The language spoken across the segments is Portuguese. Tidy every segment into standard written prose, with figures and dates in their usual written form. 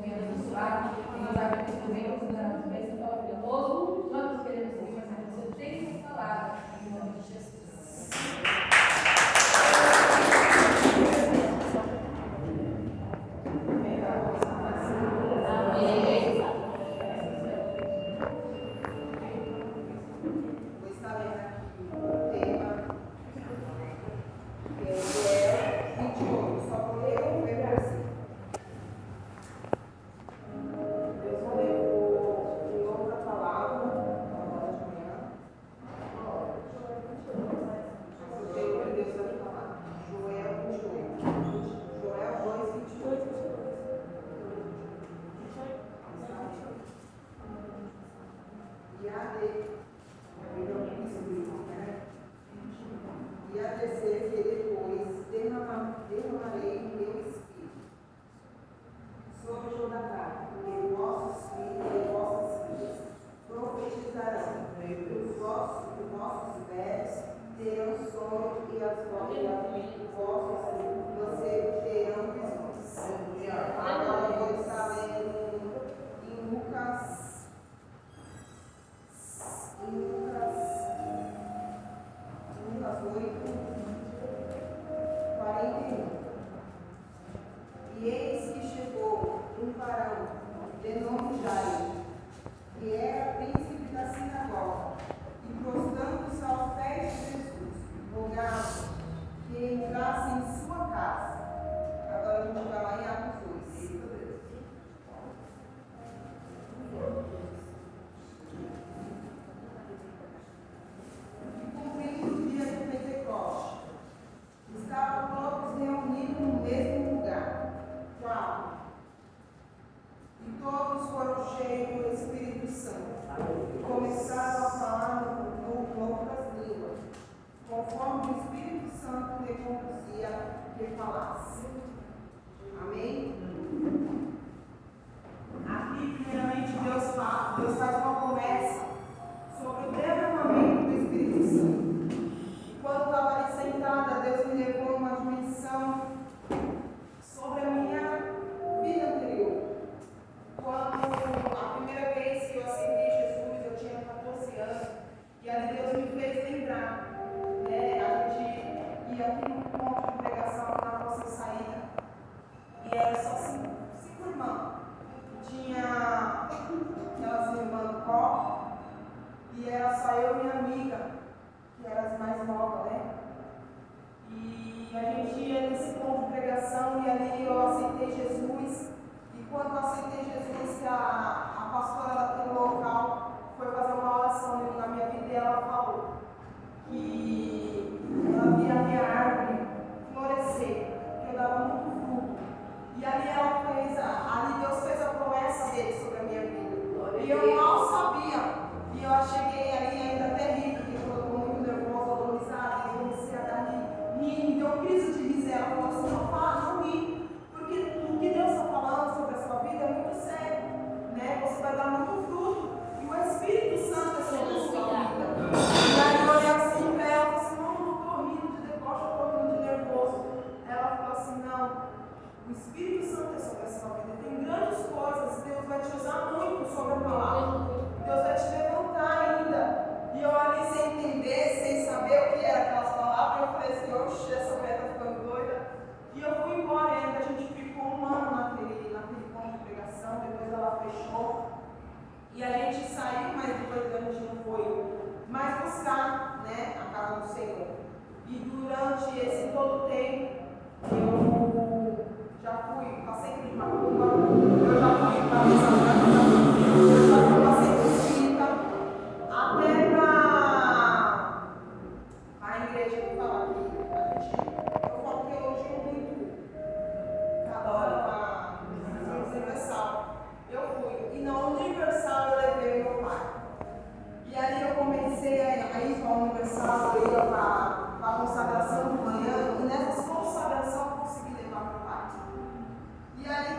venha abençoar, venha usar aquele instrumento da bênção maravilhoso. Nós queremos ouvir mais a você tem essa palavra, em nome de Jesus.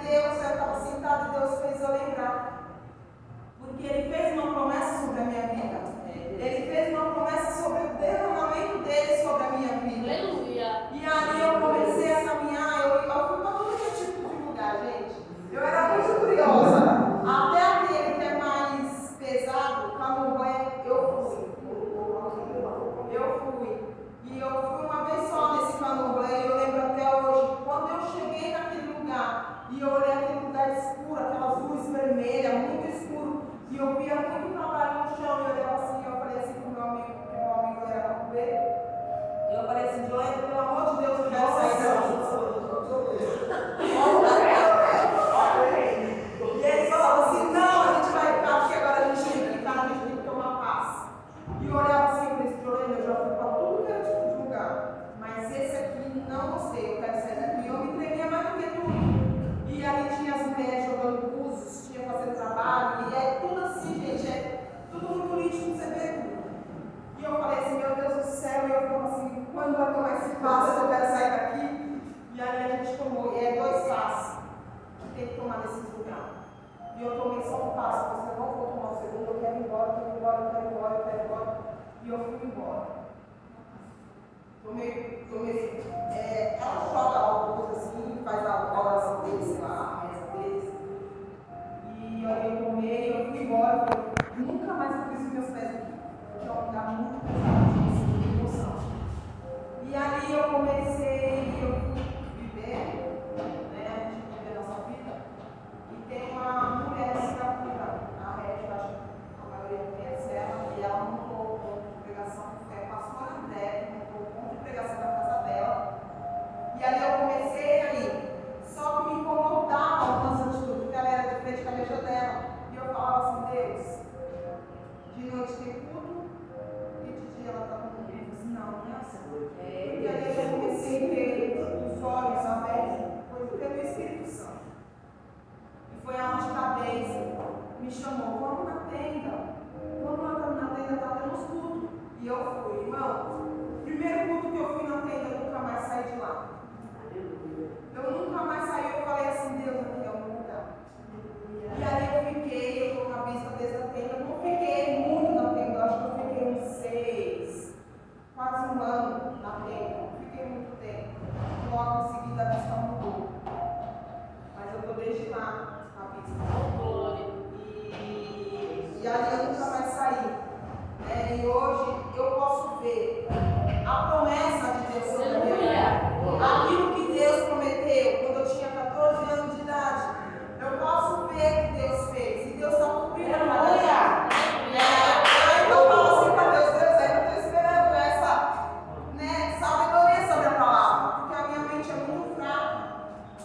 Deus era escuro, aquelas luzes vermelhas, muito escuro. E eu via muito trabalho no chão. E eu olhava assim, eu falei assim pro meu amigo, porque meu amigo era macumbeiro. E eu falei assim, Joel, pelo amor de Deus, eu quero sair daqui. E ele falava assim, não, a gente vai ficar, porque agora a gente tem que ficar, a gente tem que tomar paz. E eu olhava assim, eu falei, Joel, eu já fui para tudo que era tipo de lugar. Mas esse aqui não gostei, eu quero sair daqui. Eu me tremia mais do que tudo. E ali tinha as mulheres jogando búzios, tinha fazendo trabalho, e é tudo assim, gente, é tudo muito nítido, você vê tudo. E eu falei assim, meu Deus do céu, e eu falei assim, quando vai tomar esse passo, eu quero sair daqui. E ali a gente tomou, e é 2 passos que tem que tomar nesses lugares. E eu tomei só um passo, eu falei, não vou tomar o segundo, eu quero ir embora, eu quero ir embora, eu quero ir embora, eu quero ir embora. E eu fui embora. Ela joga alguns assim, faz a oração deles, sei lá, a reza deles. E eu tomei, eu fui embora, eu nunca mais eu fiz os meus pés aqui. Porque é um lugar muito pesado de emoção. E ali eu comecei, eu fui viver, né, a gente viver a nossa vida. E tem uma mulher em Singapura, a Rede, acho que a maioria conhece ela, e ela montou o ponto de pregação, passou na André, montou o ponto de pregação na casa dela. E ali eu comecei aí, só que me incomodava algumas atitudes, porque ela era de frente com a igreja dela. E eu falava assim, Deus, de noite tem culto, e de dia ela está com comigo. Assim, não é assim. E aí eu comecei a ter os olhos abertos, foi pelo Espírito Santo. E foi aonde a Deise me chamou, vamos na tenda, está tendo os cultos. E eu fui, irmão, primeiro culto que eu fui na tenda, eu nunca mais saí de lá. Eu nunca mais saí, eu falei assim, Deus, aqui é o meu lugar. E ali eu fiquei, eu estou com a vista desde a tenda, eu não fiquei muito na tenda, eu acho que eu fiquei uns 6, quase um ano na tenda, não fiquei muito tempo. Logo em seguida a vista mudou. Mas eu estou desde lá, a vista. E ali eu nunca mais saí. E hoje eu posso ver a promessa de Deus sobre a minha vida. Aquilo que Deus prometeu quando eu tinha 14 anos de idade. Eu posso ver que Deus fez. E Deus está cumprindo a minha vida. Eu falo assim para Deus, Deus, eu estou esperando essa sabedoria sobre a palavra. Porque a minha mente é muito fraca.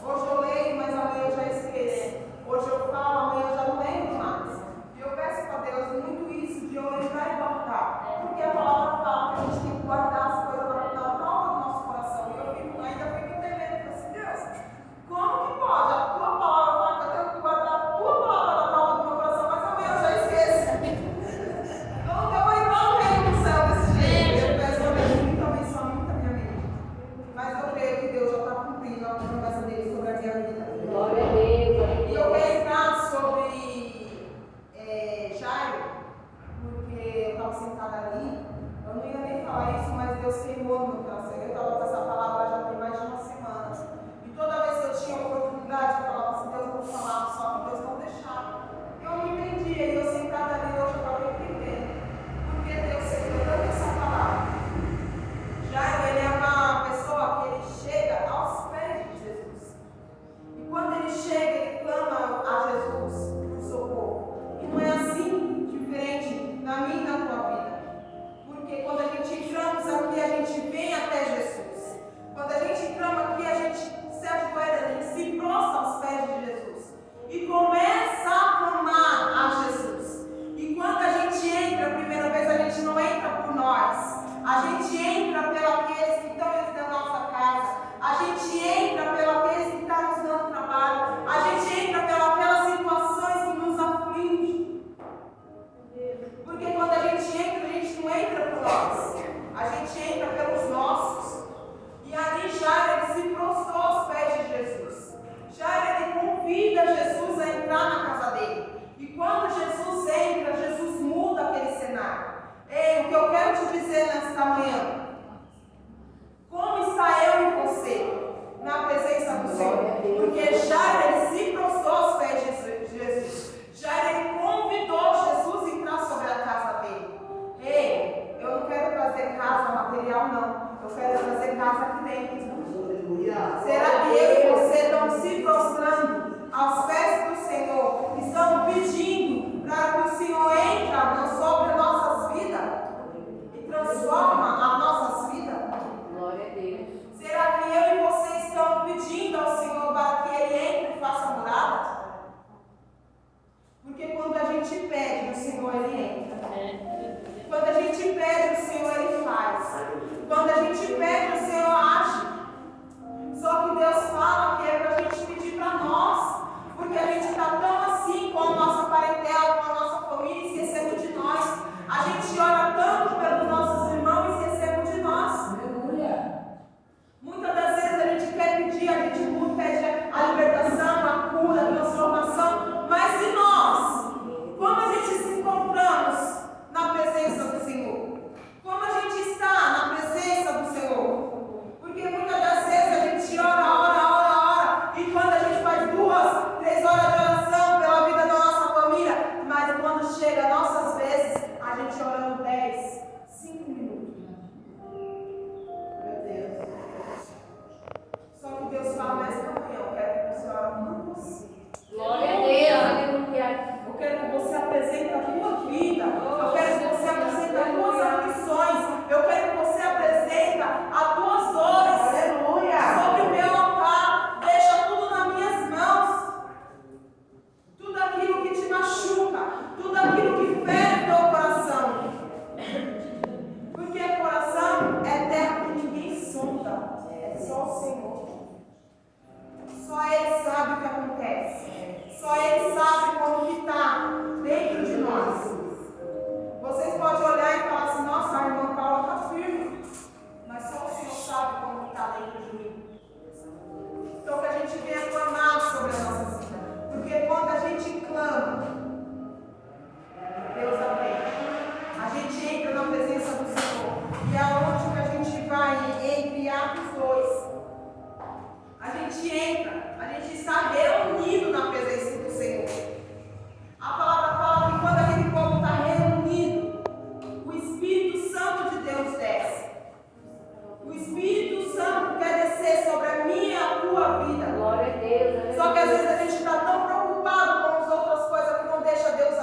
Hoje eu leio, mas amanhã eu já esqueço. Hoje eu falo, amanhã eu já não lembro mais. E eu peço para Deus muito isso, de eu lembrar e guardar. Porque a palavra fala que a gente tem que guardar as coisas na palma do nosso coração. E eu ainda fico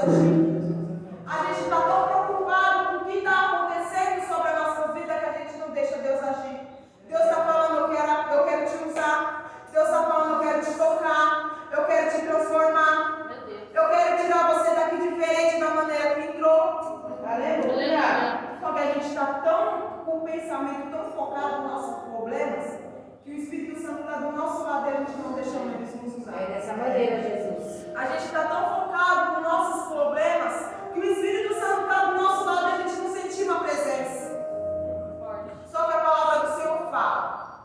agir. A gente está tão preocupado com o que está acontecendo sobre a nossa vida que a gente não deixa Deus agir. Deus está falando, eu quero te usar. Deus está falando, eu quero te tocar. Eu quero te transformar. Eu quero tirar você daqui diferente da maneira que entrou. Aleluia. Só que a gente está tão com o pensamento tão focado nos nossos problemas que o Espírito Santo está do nosso lado e a gente não deixando eles nos usar. É dessa maneira, Jesus. A gente está tão focado nos nossos problemas que o Espírito Santo está do nosso lado e a gente não sentiu a presença. Só que a palavra do Senhor fala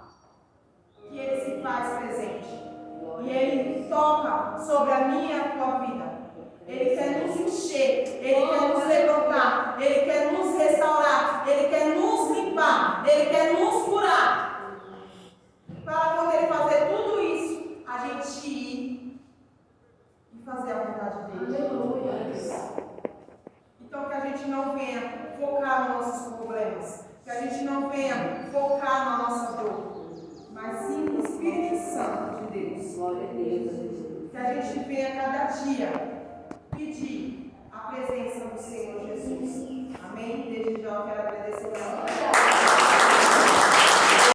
que Ele se faz presente. E Ele toca sobre a minha e a tua vida. Ele quer nos encher, Ele quer nos levantar, Ele quer nos restaurar, Ele quer nos limpar, Ele quer nos curar. Para quando Ele fazer tudo isso, a gente ir e fazer a vontade dEle. Aleluia. Então que a gente não venha focar nos nossos problemas, que a gente não venha focar na nossa dor, mas sim no Espírito Santo de Deus. Glória a Deus. Que a gente venha cada dia pedir